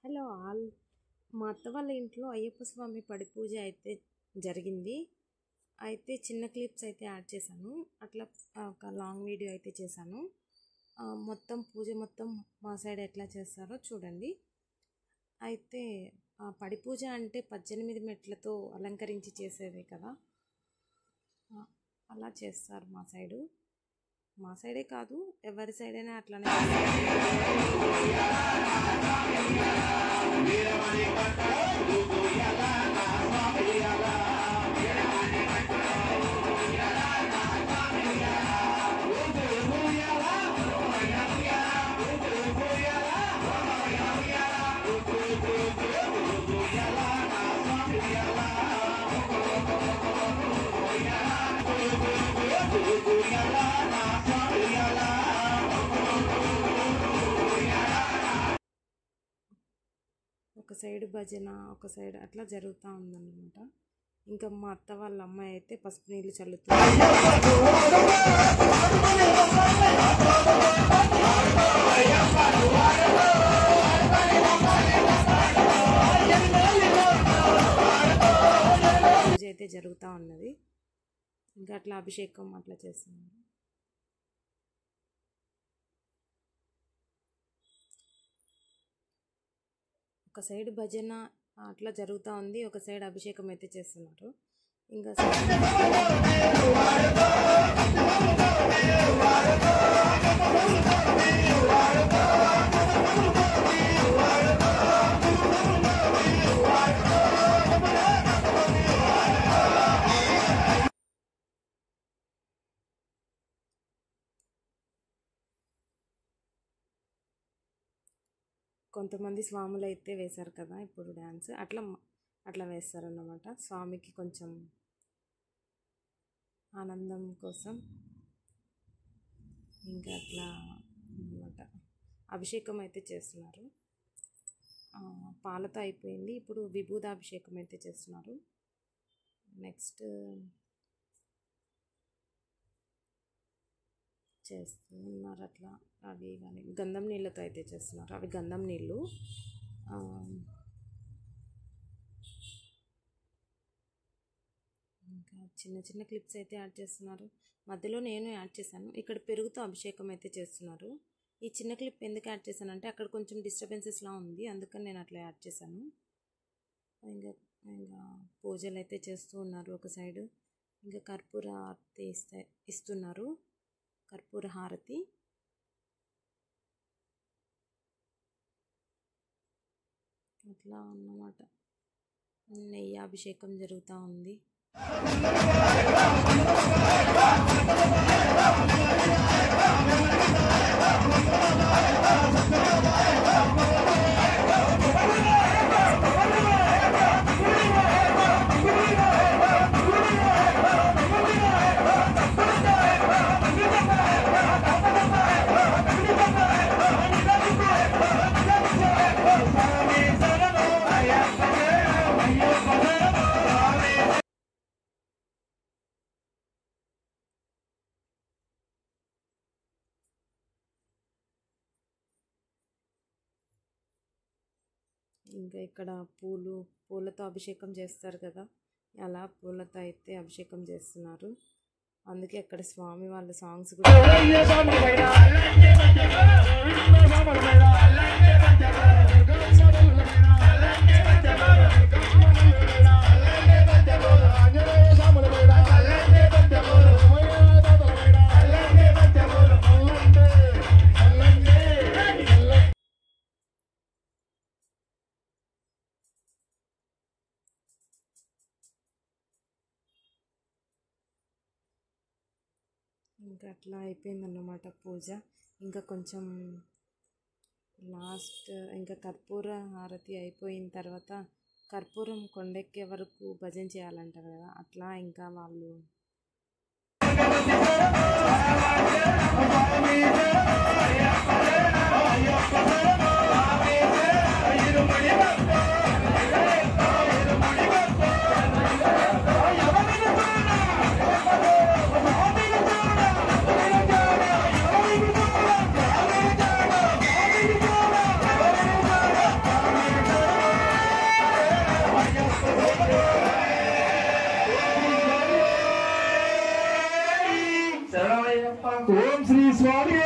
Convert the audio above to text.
Hello all. మా అత్త వాళ్ళ ఇంట్లో అయ్యప్ప స్వామి పడి పూజ అయితే జరిగింది. అయితే చిన్న క్లిప్స్ అయితే యాడ్ చేశాను. అట్లా ఒక లాంగ్ వీడియో అయితే చేశాను. మొత్తం పూజ మొత్తం మా సైడ్ ఎట్లా చేస్తారో చూడండి. అయితే పడి పూజ అంటే 18 మెట్లతో అలంకరించి చేసేదే కదా, అలా చేస్తారు మా సైడు. మా సైడే కాదు, ఎవరి సైడ్ అయినా అట్లానే. ఒక సైడ్ భజన, ఒక సైడ్ అట్లా జరుగుతూ ఉందన్నమాట. ఇంకా మా అత్త వాళ్ళ అమ్మాయి అయితే పసుపు నీళ్ళు చల్లుతుంది. పూజ అయితే జరుగుతూ ఉన్నది. ఇంకా అట్లా అభిషేకం అట్లా చేస్తున్నాను. ఒక సైడ్ భజన అట్లా జరుగుతూ ఉంది, ఒక సైడ్ అభిషేకం అయితే చేస్తున్నారు. ఇంకా కొంతమంది స్వాములు అయితే వేశారు కదా ఇప్పుడు డ్యాన్స్, అట్లా వేస్తారన్నమాట. స్వామికి కొంచెం ఆనందం కోసం ఇంకా అట్లా అన్నమాట. అభిషేకం అయితే చేస్తున్నారు. పాలతో అయిపోయింది, ఇప్పుడు విభూదాభిషేకం అయితే చేస్తున్నారు. నెక్స్ట్ చేస్తున్నారు అట్లా. అవి కానీ గంధం నీళ్ళతో అయితే చేస్తున్నారు. అవి గంధం నీళ్ళు. ఇంకా చిన్న చిన్న క్లిప్స్ అయితే యాడ్ చేస్తున్నారు. మధ్యలో నేను యాడ్ చేశాను. ఇక్కడ పెరుగుతో అభిషేకం అయితే చేస్తున్నారు. ఈ చిన్న క్లిప్ ఎందుకు యాడ్ చేశానంటే అక్కడ కొంచెం డిస్టర్బెన్సెస్లా ఉంది, అందుకని నేను అట్లా యాడ్ చేశాను. ఇంకా పూజలు అయితే చేస్తూ ఉన్నారు ఒక సైడు. ఇంకా కర్పూర హారతి ఇస్తున్నారు. కర్పూర హారతి అట్లా అన్నమాట. నెయ్యి అభిషేకం జరుగుతూ ఉంది. ఇంకా ఇక్కడ పూలతో అభిషేకం చేస్తారు కదా, అలా పూలతో అయితే అభిషేకం చేస్తున్నారు. అందుకే అక్కడ స్వామి వాళ్ళ సాంగ్స్ కూడా ఇంకా అట్లా అయిపోయిందన్నమాట పూజ. ఇంకా కొంచెం లాస్ట్ ఇంకా కర్పూర హారతి అయిపోయిన తర్వాత కర్పూరం కొండెక్కే వరకు భజన చేయాలంటారు కదా, అట్లా ఇంకా వాళ్ళు ఓం శ్రీ స్వామి